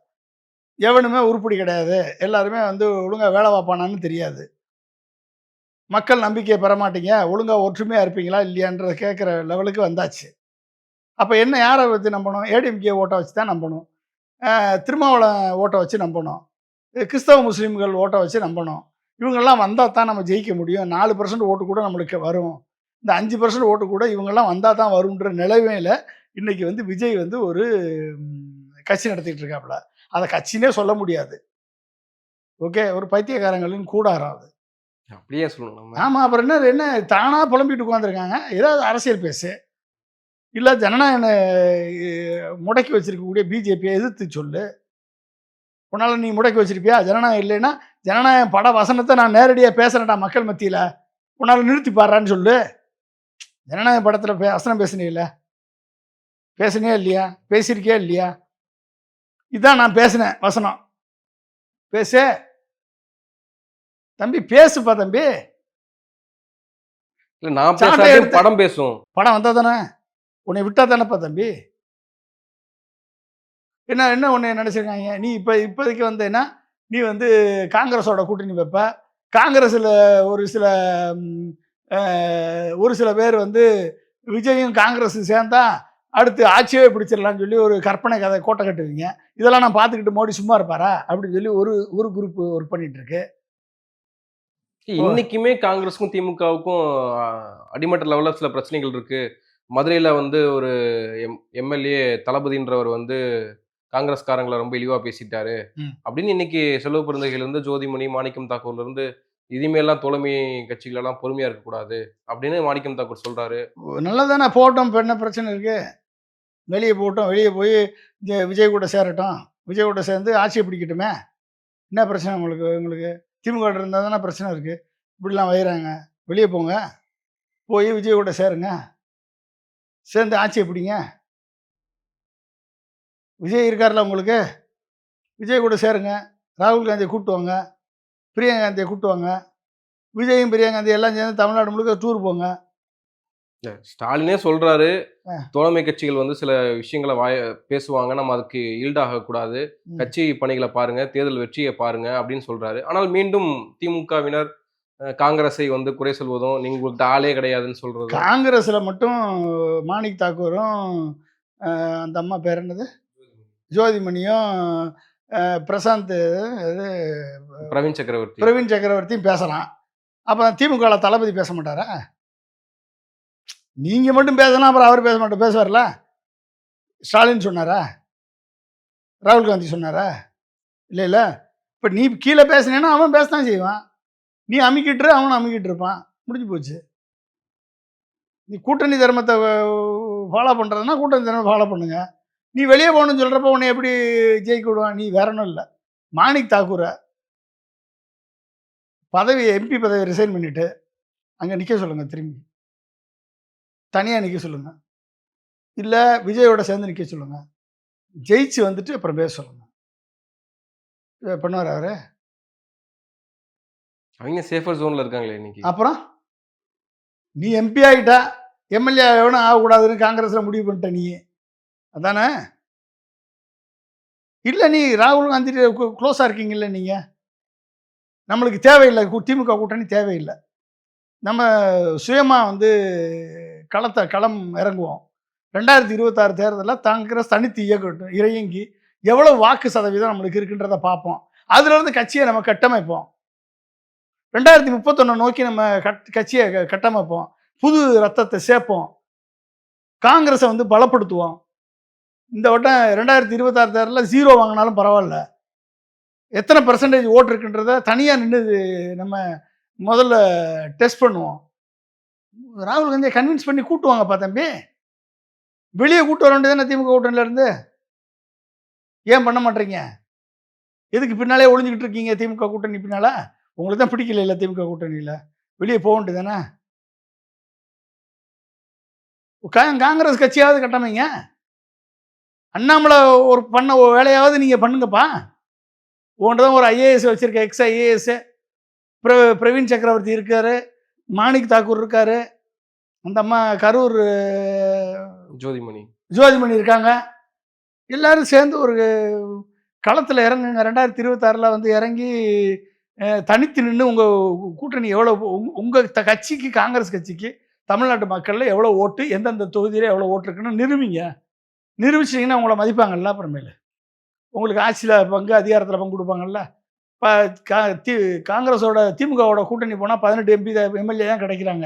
எவனுமே உருப்படி கிடையாது, எல்லாருமே வந்து ஒழுங்காக வேலை பார்ப்பானான்னு தெரியாது, மக்கள் நம்பிக்கையை பெற மாட்டீங்க, ஒழுங்காக ஒற்றுமையாக இருப்பீங்களா இல்லையான்றதை கேட்குற லெவலுக்கு வந்தாச்சு. அப்போ என்ன, யாரை வச்சு நம்பணும்? ஏடிஎம்கே ஓட்டை வச்சு தான் நம்பணும், திருமாவளவன் ஓட்டை வச்சு நம்பணும், கிறிஸ்தவ முஸ்லீம்கள் ஓட்டை வச்சு நம்பணும். இவங்கெல்லாம் வந்தால் தான் நம்ம ஜெயிக்க முடியும். 4% ஓட்டு கூட நம்மளுக்கு வரும், இந்த 5% ஓட்டு கூட இவங்கெல்லாம் வந்தால் தான் வரும்ன்ற நிலைமையில் இன்றைக்கி வந்து விஜய் வந்து ஒரு கட்சி நடத்திட்டு இருக்காப்புல. அதை கட்சினே சொல்ல முடியாது. ஓகே, ஒரு பைத்தியக்காரங்களின் கூடாரம் அது. அப்படியே சொல்லணும். ஆமாம், அப்புறம் என்ன என்ன தானாக புலம்பிட்டு உட்காந்துருக்காங்க. ஏதாவது அரசியல் பேசு, இல்லை ஜனநாயகனை முடக்கி வச்சிருக்கக்கூடிய பிஜேபியை எதிர்த்து சொல்லு. உன்னால் நீ முடக்கி வச்சிருப்பியா? ஜனநாயகம் இல்லைன்னா ஜனநாயகம் பட வசனத்தை நான் நேரடியாக பேசுகிறேன்டா மக்கள் மத்தியில், உன்னால் நிறுத்தி பாடுறான்னு சொல்லு. ஜனநாயக படத்தில் வசனம் பேசுனே இல்லை, பேசுனே இல்லையா? பேசியிருக்கியா இல்லையா? இதான் நான் பேசினேன் வசனம். பேசு தம்பி, பேசுப்பா தம்பி. இல்லை நான் பேசுறேன், படம் பேசும். படம் வந்தால் தானே, உன்னை விட்டா தானேப்பா தம்பி. என்ன என்ன ஒன்று நினச்சிருக்காங்க, நீ இப்போதைக்கு வந்தேன்னா நீ வந்து காங்கிரஸோட கூட்டணி வைப்ப. காங்கிரஸில் ஒரு சில பேர் வந்து விஜயும் காங்கிரஸ் சேர்ந்தா அடுத்து ஆட்சியே பிடிச்சிடலான்னு சொல்லி ஒரு கற்பனை கதை கோட்டை கட்டுவீங்க. இதெல்லாம் நான் பார்த்துக்கிட்டு மோடி சும்மா இருப்பாரா அப்படின்னு சொல்லி ஒரு குரூப் ஒர்க் பண்ணிட்டு இருக்கு. இன்னைக்குமே காங்கிரஸுக்கும் திமுகவுக்கும் அடிமட்ட லெவலில் சில பிரச்சனைகள் இருக்கு. மதுரையில் வந்து ஒரு எம்எல்ஏ தளபதின்றவர் வந்து காங்கிரஸ்காரங்களை ரொம்ப இழிவா பேசிட்டாரு அப்படின்னு இன்னைக்கு செலவு பிறந்தகையிலிருந்து ஜோதிமணி, மாணிக்கம் தாக்கூர்ல இருந்து இனிமேலாம் தோழமை கட்சிகள் எல்லாம் பொறுமையா இருக்கக்கூடாது அப்படின்னு மாணிக்கம் தாக்கூர் சொல்றாரு. நல்லதானே, போட்டோம், இப்போ என்ன பிரச்சனை இருக்கு? வெளியே போட்டோம், வெளியே போய் விஜய் கூட சேரட்டும், விஜய் கூட சேர்ந்து ஆட்சியை பிடிக்கட்டுமே, என்ன பிரச்சனை உங்களுக்கு திமுக இருந்தால் தானே பிரச்சனை இருக்குது. இப்படிலாம் வைகிறாங்க, வெளியே போங்க, போய் விஜய் கூட சேருங்க, சேர்ந்து ஆட்சியை பிடிங்க. விஜய் இருக்கார்ல உங்களுக்கு, விஜய் கூட சேருங்க, ராகுல் காந்தியை கூப்பிட்டு வாங்க, பிரியங்கா காந்தியை கூப்பிட்டு வாங்க, விஜயும் பிரியங்கா காந்தி எல்லாம் சேர்ந்து தமிழ்நாடு முழுக்க டூர் போங்க. ஸ்டாலினே சொல்றாரு, தோழமை கட்சிகள் வந்து சில விஷயங்களை பேசுவாங்க, நம்ம அதுக்கு ஈல்டாக கூடாது, கட்சி பணிகளை பாருங்க, தேர்தல் வெற்றியை பாருங்க அப்படின்னு சொல்றாரு. ஆனால் மீண்டும் திமுகவினர் காங்கிரஸை வந்து குறை சொல்வதும், நீங்க உங்கள்கிட்ட ஆளே கிடையாதுன்னு சொல்றது. காங்கிரஸ்ல மட்டும் மாணிக் தாக்கூரும் அந்த அம்மா பேர் என்னது, ஜோதிமணியும் பிரசாந்த் இது பிரவீன் சக்கரவர்த்தி. பிரவீன் சக்கரவர்த்தியும் பேசலாம். அப்போ திமுகவில் தளபதி பேச மாட்டாரா? நீங்கள் மட்டும் பேசலாம், அப்புறம் அவர் பேச மாட்டார். பேசுவார்ல? ஸ்டாலின் சொன்னாரா? ராகுல் காந்தி சொன்னாரா? இல்லைல்ல. இப்போ நீ கீழே பேசுனேன்னா அவன் பேசத்தான் செய்வான். நீ அமுக்கிட்டு அவனும் அமுக்கிட்டு இருப்பான். முடிஞ்சு போச்சு. நீ கூட்டணி தர்மத்தை ஃபாலோ பண்ணுறதுனா கூட்டணி தர்மத்தை ஃபாலோ பண்ணுங்க. நீ வெளியே போகணும்னு சொல்கிறப்ப உன்னை எப்படி ஜெயிக்க விடுவான்? நீ வேற ஒன்றும் இல்லை. மாணிக் தாக்கூரை எம்பி பதவி ரிசைன் பண்ணிவிட்டு அங்கே நிற்க சொல்லுங்கள். திரும்பி தனியாக நிற்க சொல்லுங்கள். இல்லை விஜயோட சேர்ந்து நிற்க சொல்லுங்கள். ஜெயிச்சு வந்துட்டு அப்புறம் பேச சொல்லுங்கள். பண்ணுவார் அவரு? அவங்க சேஃபர் ஜோன்ல இருக்காங்களே இன்னைக்கு. அப்புறம் நீ எம்பி ஆகிட்டா, எம்எல்ஏ எவனும் ஆகக்கூடாதுன்னு காங்கிரஸில் முடிவு பண்ணிட்ட நீ, அதானே? இல்லை நீ ராகுல் காந்தி க்ளோஸாக இருக்கீங்கல்ல நீங்கள். நம்மளுக்கு தேவையில்லை, திமுக கூட்டணி தேவையில்லை. நம்ம சுயமாக வந்து களம் இறங்குவோம். 2026 தேர்தலில் காங்கிரஸ் தனித்து இறங்கி எவ்வளோ வாக்கு சதவீதம் நம்மளுக்கு இருக்குன்றதை பார்ப்போம். அதுலேருந்து கட்சியை நம்ம கட்டமைப்போம். 2031 நோக்கி நம்ம கட்சியை கட்டமைப்போம். புது ரத்தத்தை சேர்ப்போம். காங்கிரஸை வந்து பலப்படுத்துவோம். இந்த வட்டம் 2026 தேர்தலில் 0 வாங்கினாலும் பரவாயில்ல. எத்தனை % ஓட்டு இருக்குன்றத தனியாக நின்று நம்ம முதல்ல டெஸ்ட் பண்ணுவோம். ராகுல் காந்தியை கன்வின்ஸ் பண்ணி கூட்டுவாங்கப்பா தம்பி. வெளியே கூட்டு வர வேண்டியதானே திமுக கூட்டணியிலேருந்து. ஏன் பண்ண மாட்டீங்க? எதுக்கு பின்னாலே ஒளிஞ்சிக்கிட்டு இருக்கீங்க திமுக கூட்டணி பின்னால்? உங்களுக்கு தான் பிடிக்கல இல்லை திமுக கூட்டணியில்? வெளியே போக வேண்டியதானே? காங்கிரஸ் கட்சியாவது கட்டமைங்க. அண்ணாமலை ஒரு பண்ண வேலையாவது நீங்கள் பண்ணுங்கப்பா. உங்கள்கிட்ட தான் ஒரு ஐஏஎஸ் வச்சுருக்க, எக்ஸ் ஐஏஎஸ் பிரவீன் சக்கரவர்த்தி இருக்கார், மாணிக் தாக்கூர் இருக்கார், அந்த அம்மா கரூர் ஜோதிமணி இருக்காங்க. எல்லோரும் சேர்ந்து ஒரு களத்தில் இறங்குங்க. 2026 வந்து இறங்கி தனித்து நின்று உங்கள் கூட்டணி எவ்வளோ, உங்கள் கட்சிக்கு, காங்கிரஸ் கட்சிக்கு தமிழ்நாட்டு மக்களில் எவ்வளோ ஓட்டு, எந்தெந்த தொகுதியில் எவ்வளோ ஓட்டு இருக்குன்னு நிரூபிங்க. நிரூபிச்சிங்கன்னா உங்களை மதிப்பாங்கல்ல. அப்புறமேலு உங்களுக்கு ஆட்சியில் பங்கு, அதிகாரத்தில் பங்கு கொடுப்பாங்கல்ல. இப்போ காங்கிரஸோட திமுகவோட கூட்டணி போனால் 18 எம்எல்ஏ தான் கிடைக்கிறாங்க.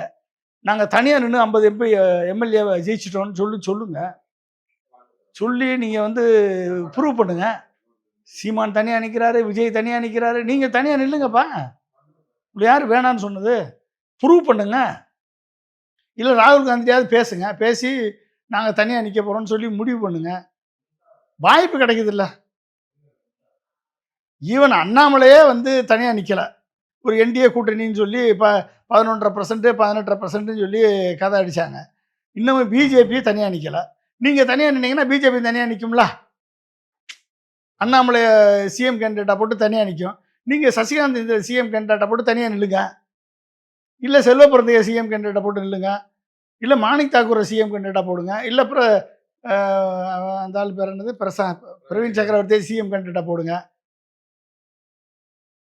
நாங்கள் தனியாக நின்று 50 எம்எல்ஏவை ஜெயிச்சிட்டோன்னு சொல்லுங்கள். சொல்லி நீங்கள் வந்து ப்ரூவ் பண்ணுங்கள். சீமான் தனியாக நிற்கிறாரு, விஜய் தனியாக நிற்கிறாரு, நீங்கள் தனியாக நில்லுங்கப்பா. இப்படி யார் வேணான்னு சொன்னது? ப்ரூவ் பண்ணுங்க. இல்லை ராகுல் காந்தியாவது பேசுங்க. பேசி நாங்கள் தனியாக நிற்க போகிறோம்னு சொல்லி முடிவு பண்ணுங்க. வாய்ப்பு கிடைக்குதுல்ல. ஈவன் அண்ணாமலையே வந்து தனியாக நிற்கலை. ஒரு என்டிஏ கூட்டணின்னு சொல்லி இப்போ 11.5% 18% சொல்லி கதை அடித்தாங்க. இன்னமும் பிஜேபி தனியாக நிற்கலை. நீங்கள் தனியாக நின்னீங்கன்னா பிஜேபி தனியாக நிற்கும்ல. அண்ணாமலை சிஎம் கேண்டிடேட்டாக போட்டு தனியாக நிற்கும். நீங்கள் சசிகாந்த் இந்த சிஎம் கேண்டிடேட்டாக போட்டு தனியாக நில்லுங்க. இல்லை செல்வப்பிரந்தைய சிஎம் கேண்டிடேட்டாக போட்டு நில்லுங்க. இல்லை மாணிக் தாக்கூரை சிஎம் கேண்டிடேட்டாக போடுங்க. இல்லை அப்புறம் அந்த ஆள் பேர் என்னது, பிரவீன் சக்கரவர்த்தியை சிஎம் கேண்டிடேட்டாக போடுங்க.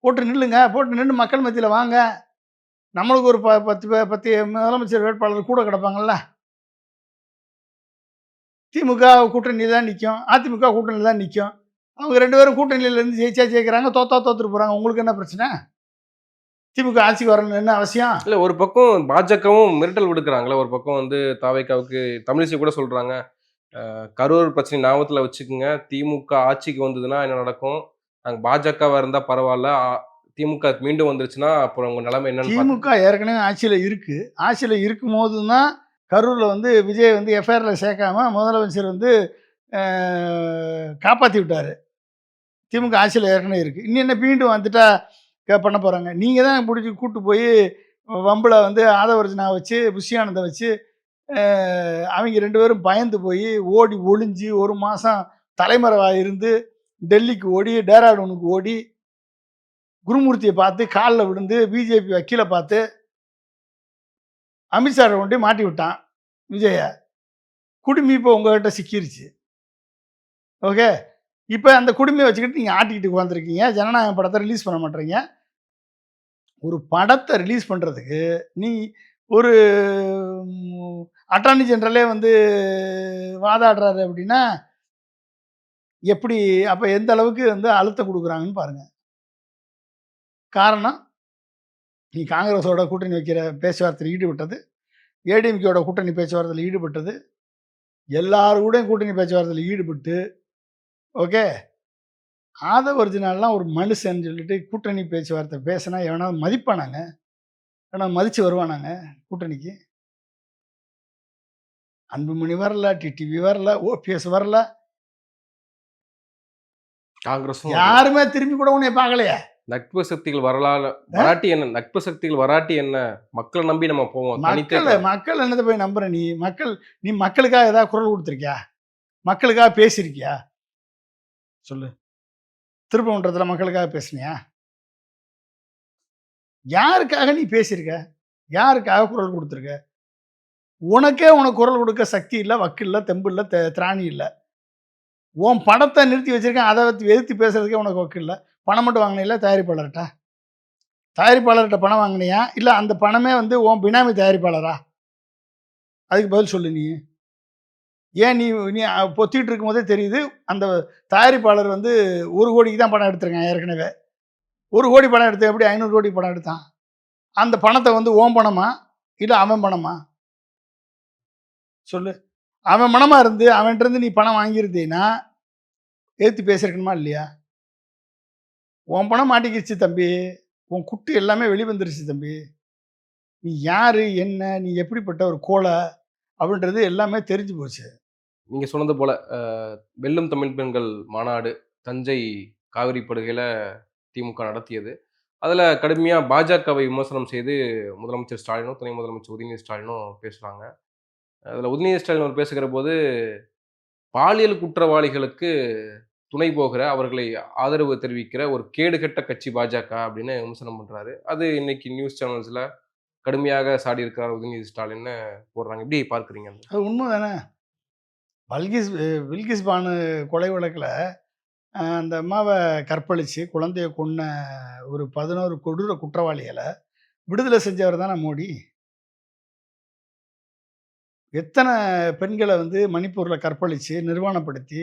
போட்டு நில்லுங்க. போட்டு நின்று மக்கள் மத்தியில் வாங்க. நம்மளுக்கு ஒரு 10 முதலமைச்சர் வேட்பாளர் கூட கிடப்பாங்கள்ல. திமுக கூட்டணி தான் நிற்கும், அதிமுக கூட்டணி தான் நிற்கும். அவங்க 2 பேரும் கூட்டணியிலேருந்து ஜெயிக்கிறாங்க, தோத்துட்டு போகிறாங்க. உங்களுக்கு என்ன பிரச்சனை? திமுக ஆட்சிக்கு வரணும்னு என்ன அவசியம் இல்லை? ஒரு பக்கம் பாஜகவும் மிரட்டல் விடுக்கிறாங்களே. ஒரு பக்கம் வந்து தாவேக்காவுக்கு தமிழிசை கூட சொல்கிறாங்க, கரூர் பிரச்சனை ஞாபகத்தில் வச்சுக்கோங்க, திமுக ஆட்சிக்கு வந்ததுன்னா என்ன நடக்கும், நாங்கள் பாஜகவாக இருந்தால் பரவாயில்ல, திமுக மீண்டும் வந்துருச்சுன்னா அப்புறம் உங்கள் நிலைமை என்னன்னு. திமுக ஏற்கனவே ஆட்சியில் இருக்குது. ஆட்சியில் இருக்கும் போது தான் கரூரில் வந்து விஜய் வந்து எஃப்ஐஆரில் சேர்க்காம முதலமைச்சர் வந்து காப்பாற்றி விட்டார். திமுக ஆட்சியில் ஏற்கனவே இருக்குது. இன்னும் என்ன மீண்டும் வந்துட்டா பண்ண போகிறாங்க. நீங்கள் தான் பிடிச்சி கூப்பிட்டு போய் வம்பில் வந்து ஆதவர்ஜனா வச்சு, புஷியானந்தை வச்சு, அவங்க 2 பேரும் பயந்து போய் ஓடி ஒளிஞ்சு 1 மாதம் தலைமறைவாக இருந்து டெல்லிக்கு ஓடி, டேராடூனுக்கு ஓடி, குருமூர்த்தியை பார்த்து காலில் விழுந்து, பிஜேபி வக்கீலை பார்த்து அமித்ஷாவை கொண்டு மாட்டி விட்டான் விஜய. குடுமி இப்போ உங்கள்கிட்ட சிக்கிருச்சு. ஓகே, இப்போ அந்த குடுமையை வச்சுக்கிட்டு நீங்கள் ஆட்டிக்கிட்டு உட்காந்துருக்கீங்க. ஜனநாயகம் படத்தை ரிலீஸ் பண்ண மாட்டேறீங்க. ஒரு படத்தை ரிலீஸ் பண்ணுறதுக்கு நீ ஒரு அட்டார்னி ஜெனரலே வந்து வாதாடுறாரு அப்படின்னா எப்படி அப்ப எந்த அளவுக்கு வந்து அழுத்தம் குடுக்குறாங்கன்னு பாருங்க. காரணம், நீ காங்கிரஸோட கூட்டணி வைக்கிற பேச்சுவார்த்தையில ஈடுபட்டது, ஏடிஎம்கேவோட கூட்டணி பேச்சுவார்த்தையில ஈடுபட்டது, எல்லார் கூடயும் கூட்டணி பேச்சுவார்த்தையில ஈடுபட்டு, ஓகே. ஆதவ ஒரிஜினல்லாம் ஒரு மனுஷன்னு சொல்லிட்டு கூட்டணி பேச்சுவார்த்தை பேசினா எவனாவது மதிப்பானாங்க? எவனாவது மதிச்சு வருவானாங்க கூட்டணிக்கு? அன்புமணி வரல, டிடிவி வரல, ஓபிஎஸ் வரல. காங்கிரஸும் யாருமே திரும்பி கூட உன்னைய பார்க்கலையே. நட்பு சக்திகள் வராட்டி என்ன? நட்பு சக்திகள் வராட்டி என்ன? மக்கள நம்பி நம்ம போவோம். தனித்தே மக்கள் என்னத்த போய் நம்புற நீ? நீ மக்களுக்காக ஏதாவது குரல் குடுத்துருக்கியா? மக்களுக்காக பேசியிருக்கியா? சொல்லு. திருப்பரங்குன்றத்துல மக்களுக்காக பேசினியா? யாருக்காக நீ பேசியிருக்க? யாருக்காக குரல் குடுத்துருக்க? உனக்கு குரல் கொடுக்க சக்தி இல்ல, வக்கு இல்ல, தெம்பு இல்ல, திராணி இல்ல. உன் படத்த நிறுத்தி வச்சிருக்கேன். அத எதிர்த்து பேசுறதுக்கே உனக்கு வக்கு இல்ல. பணம் மட்டும் வாங்குனீல்ல தயாரிப்பாளர்ட்ட? தயாரிப்பாளர்ட்ட பணம் வாங்குனியா? இல்ல அந்த பணமே வந்து உன் பினாமி தயாரிப்பாளரா? அதுக்கு பதில் சொல்லு நீ. ஏன் நீ நீ பொத்திட்டு இருக்கும்போதே தெரியுது, அந்த தயாரிப்பாளர் வந்து 1 கோடிக்கு தான் படம் எடுத்திருக்கான் ஏற்கனவே. 1 கோடி படம் எடுத்து எப்படி 500 கோடிக்கு படம் எடுத்தான்? அந்த பணத்த வந்து உன் பணமா? இல்ல அவன் பணமா? சொல்லு. அவன் பணமா இருந்து அவன்ட்டருந்து நீ பணம் வாங்கியிருந்தீன்னா, எதிர்த்து பேசியிருக்கணுமா இல்லையா? உன் பணம் மாட்டிக்கிருச்சு தம்பி. உன் குட்டு எல்லாமே வெளிவந்துருச்சு தம்பி. நீ யாரு? என்ன? நீ எப்படிப்பட்ட ஒரு கோழ? அப்படின்றது எல்லாமே தெரிஞ்சு போச்சு. நீங்க சொன்னது போல வெல்லும் தமிழ் பெண்கள் மாநாடு தஞ்சை காவிரி படுகையில திமுக நடத்தியது. அதுல கடுமையா பாஜகவை விமர்சனம் செய்து முதலமைச்சர் ஸ்டாலினும், துணை முதலமைச்சர் உதயநிதி ஸ்டாலினும் பேசுறாங்க. அதுல உதயநிதி ஸ்டாலின் அவர் பேசுகிற போது, பாலியல் குற்றவாளிகளுக்கு துணை போகிற, அவர்களை ஆதரவு தெரிவிக்கிற ஒரு கேடுகெட்ட கட்சி பாஜக அப்படின்னு விமர்சனம் பண்றாரு. அது இன்னைக்கு நியூஸ் சேனல்ஸ்ல கடுமையாக சாடியிருக்கிறார் உதயநிதி ஸ்டாலின்னு போடுறாங்க. எப்படி பார்க்குறீங்க? அது உண்மதானே. வில்கிஸ் பானு கொலை வழக்குல அந்த அம்மாவ கற்பழிச்சு, குழந்தைய கொன்ன ஒரு 11 கொடூர குற்றவாளிகள விடுதலை செஞ்சவர் தானே மோடி. எத்தன பெண்கள வந்து மணிப்பூர்ல கற்பழிச்சு, நிர்வாணப்படுத்தி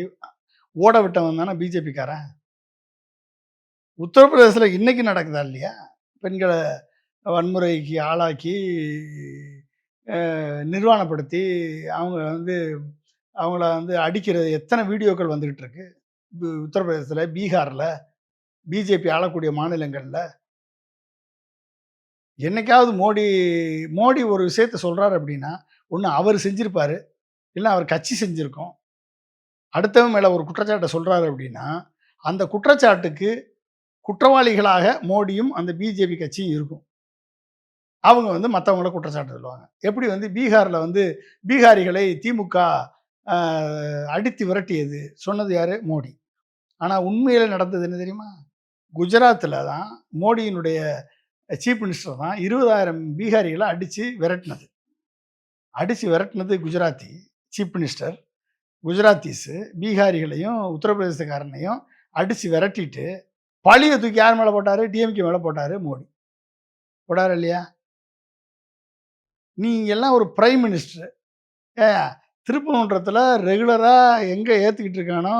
ஓட விட்டவன் தானே பிஜேபிக்காரன். உத்தரப்பிரதேசல இன்னைக்கு நடக்குதா இல்லையா? பெண்கள வன்முறைக்கு ஆளாக்கி, நிர்வாணப்படுத்தி, அவங்க வந்து அவங்கள வந்து அடிக்கிற எத்தன வீடியோக்கள் வந்துகிட்டு இருக்கு. உத்தரப்பிரதேசல, பீகார்ல, பிஜேபி ஆளக்கூடிய மாநிலங்கள்ல. என்னைக்காவது மோடி ஒரு விஷயத்த சொல்றாரு அப்படின்னா, ஒண்ணு அவரு செஞ்சிருப்பாரு, இல்ல அவர் கட்சி செஞ்சிருக்கும். அடுத்தவன் மேல ஒரு குற்றச்சாட்ட சொல்றாரு அப்படின்னா, அந்த குற்றச்சாட்டுக்கு குற்றவாளிகளாக மோடியும், அந்த பிஜேபி கட்சியும் இருக்கும். அவங்க வந்து மத்தவங்கள குற்றச்சாட்டு சொல்லுவாங்க. எப்படி வந்து பீகார்ல வந்து பீகாரிகளை திமுக அ அடித்து விரட்டியது. சொன்னது யாரு? மோடி. ஆனா உண்மையில நடந்தது என்ன தெரியுமா? குஜராத்ல தான் மோடியினுடைய சீஃப் மினிஸ்டர் தான் 20,000 பீகாரிகள அடிச்சு விரட்டுனது குஜராத்தி சீஃப் மினிஸ்டர். குஜராத்தீஸு பீகாரிகளையும், உத்தரப்பிரதேசக்காரனையும் அடிச்சு விரட்டிட்டு, பழிய தூக்கி யார் மேல போட்டாரு? டிஎம்கே மேல போட்டாரு மோடி. போட்டாரா இல்லையா? நீ எல்லாம் ஒரு பிரைம் மினிஸ்டர். ஏன் திருப்பரங்குன்றத்துல ரெகுலரா எங்க ஏத்திக்கிட்டு இருக்கானோ,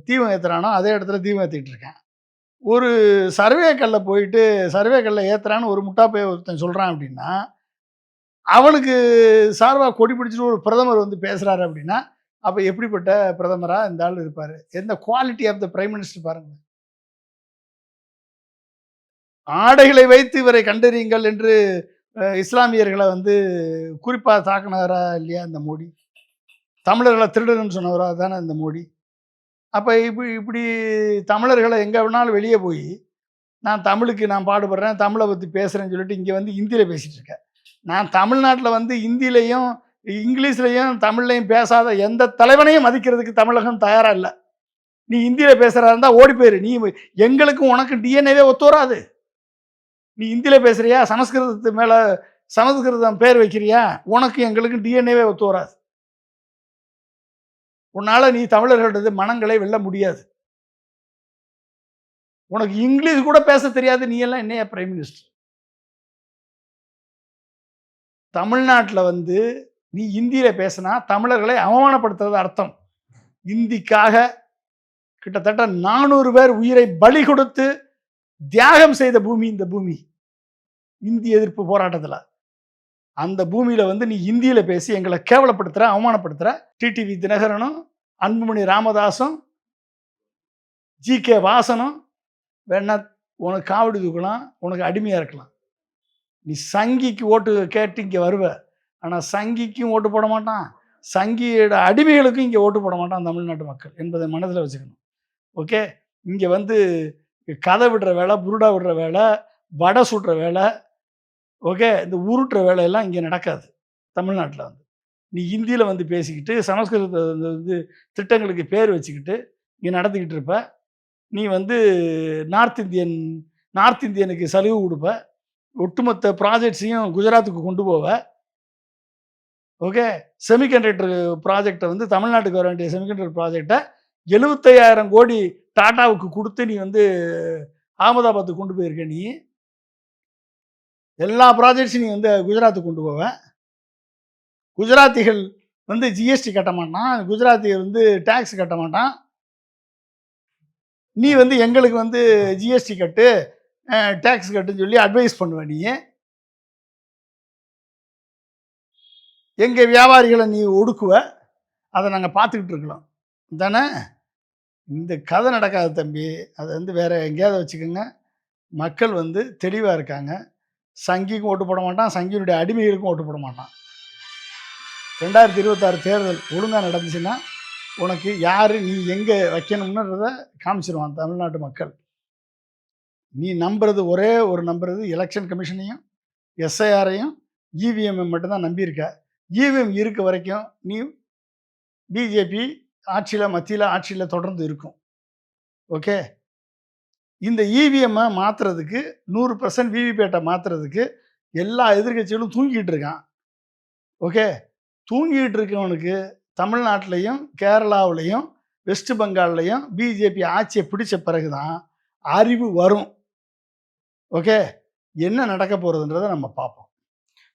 தீபம் ஏத்துறானோ, அதே இடத்துல தீபம் ஏத்திக்கிட்டு இருக்கான். ஒரு சர்வே கல்ல போயிட்டு, சர்வே கல்ல ஏத்துறான்னு ஒரு முட்டா பையன் ஒருத்தன் சொல்றான் அப்படின்னா, அவனுக்கு சார்பா கொடி பிடிச்சுட்டு ஒரு பிரதமர் வந்து பேசுறாரு அப்படின்னா, அப்ப எப்படிப்பட்ட பிரதமரா இந்த ஆள் இருப்பாரு? எந்த quality of the prime minister பாருங்க. ஆடைகளை வைத்து இவரை கண்டறியுங்கள் என்று இஸ்லாமியர்கள வந்து குறிப்பா தாக்குனாரா இல்லையா இந்த மோடி? தமிழர்கள திருடர்ன்னு சொன்னவரா தானே இந்த மோடி? அப்ப இப்படி இப்படி தமிழர்கள எங்க வேணாலும் வெளிய போயி, நான் பாடுபடுறேன், தமிழ பத்தி பேசுறேன்னு சொல்லிட்டு இங்க வந்து ஹிந்தியில பேசிட்டு இருக்க. நான் தமிழ்நாட்டுல வந்து ஹிந்தியிலயும், இங்கிலீஷ்லயும், தமிழ்லயும் பேசாத எந்த தலைவனையும் மதிக்கிறதுக்கு தமிழகம் தயாரா இல்ல. நீ ஹிந்தியில பேசுறதா இருந்தா ஓடி போயிரு. எங்களுக்கும் உனக்கும் டிஎன்ஏவே ஒத்து வராது. நீ ஹிந்தியில பேசுறியா? சமஸ்கிருதம் பேர் வைக்கிறியா? உனக்கும் எங்களுக்கும் டிஎன்ஏவே ஒத்து வராது. உன்னால நீ தமிழர்களது மனங்களை வெல்ல முடியாது. உனக்கு இங்கிலீஷ் கூட பேச தெரியாது. நீ எல்லாம் என்னையா பிரைம் மினிஸ்டர்? தமிழ்நாட்டுல வந்து நீ ஹிந்தியில பேசினா தமிழர்களை அவமானப்படுத்துறது அர்த்தம். இந்திக்காக கிட்டத்தட்ட 400 பேர் உயிரை பலி கொடுத்து தியாகம் செய்த பூமி இந்த பூமி. இந்தி எதிர்ப்பு போராட்டத்தில் அந்த பூமியில வந்து நீ இந்தியில பேசி எங்களை கேவலப்படுத்துற, அவமானப்படுத்துற. டிடிவி தினகரனும், அன்புமணி ராமதாசும், ஜி.கே. வாசனும் வேணா உனக்கு காவடி தூக்கலாம், உனக்கு அடிமையா இருக்கலாம். நீ சங்கிக்கு ஓட்டு கேட்டு இங்கே வருவ. ஆனால் சங்கிக்கும் ஓட்டு போட மாட்டான், சங்கியோட அடிமைகளுக்கும் இங்கே ஓட்டு போட மாட்டான் தமிழ்நாட்டு மக்கள் என்பதை மனதில் வச்சுக்கணும். ஓகே, இங்கே வந்து கதை விடுற வேலை, புருடா விடுற வேலை, வடை சுடுற வேலை, ஓகே, இந்த உருட்டுற வேலையெல்லாம் இங்கே நடக்காது தமிழ்நாட்டில். வந்து நீ ஹிந்தியில் வந்து பேசிக்கிட்டு சமஸ்கிருதத்தை வந்து திட்டங்களுக்கு பேர் வச்சுக்கிட்டு இங்கே நடத்திக்கிட்டு இருப்ப. நீ வந்து நார்த் இந்தியனுக்கு சலுகை கொடுப்ப, ஒட்டுமொத்த ப்ராஜெக்ட்ஸையும் குஜராத்துக்கு கொண்டு போவ. ஓகே, செமிகண்டக்டர் ப்ராஜெக்டை வந்து தமிழ்நாட்டுக்கு வர வேண்டிய செமிகண்டக்டர் ப்ராஜெக்டை 75,000 கோடி டாட்டாவுக்கு கொடுத்து நீ வந்து அகமதாபாத்துக்கு கொண்டு போயிருக்க. நீ எல்லா ப்ராஜெக்ட்ஸையும் நீ வந்து குஜராத்துக்கு கொண்டு போவ. குஜராத்திகள் வந்து ஜிஎஸ்டி கட்ட மாட்டான், குஜராத்திகள் வந்து டேக்ஸ் கட்ட மாட்டான். நீ வந்து எங்களுக்கு வந்து ஜிஎஸ்டி கட்டு, டேக்ஸ் கட்டுன்னு சொல்லி அட்வைஸ் பண்ணுவ. நீ எங்கள் வியாபாரிகளை நீ ஒடுக்குவ. அதை நாங்கள் பார்த்துக்கிட்டு இருக்கலாம் தானே. இந்த கதை நடக்காது தம்பி. அதை வந்து வேறு எங்கேயாவது வச்சுக்கோங்க. மக்கள் வந்து தெளிவாக இருக்காங்க. சங்கிக்கும் ஓட்டு போட மாட்டான், சங்கியினுடைய அடிமைகளுக்கும் ஓட்டு போட மாட்டான். 2026 தேர்தல் ஒழுங்காக நடந்துச்சுன்னா உனக்கு யார் நீ எங்கே வைக்கணும்ன்றத காமிச்சிருவான் தமிழ்நாட்டு மக்கள். நீ நம்புறது ஒரே ஒரு நம்புறது எலெக்ஷன் கமிஷனையும் எஸ்ஐஆரையும் இவிஎம்ஐ மட்டும்தான் நம்பியிருக்க. இவிஎம் இருக்க வரைக்கும் நீ பிஜேபி மத்தியில் ஆட்சியில் தொடர்ந்து இருக்கும். ஓகே, இந்த இவிஎம்மை மாற்றுறதுக்கு 100% விவிபேட்டை மாற்றுறதுக்கு எல்லா எதிர்கட்சிகளும் தூங்கிட்டு இருக்கான். ஓகே, தூங்கிட்டு இருக்கவனுக்கு தமிழ்நாட்டிலையும் கேரளாவிலையும் வெஸ்ட் பெங்கால்லையும் பிஜேபி ஆட்சியை பிடிச்ச பிறகு தான் அறிவு வரும். ஓகே, என்ன நடக்க போகிறதுன்றதை நம்ம பார்ப்போம்.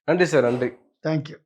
நன்றி சார், நன்றி. தேங்க்யூ.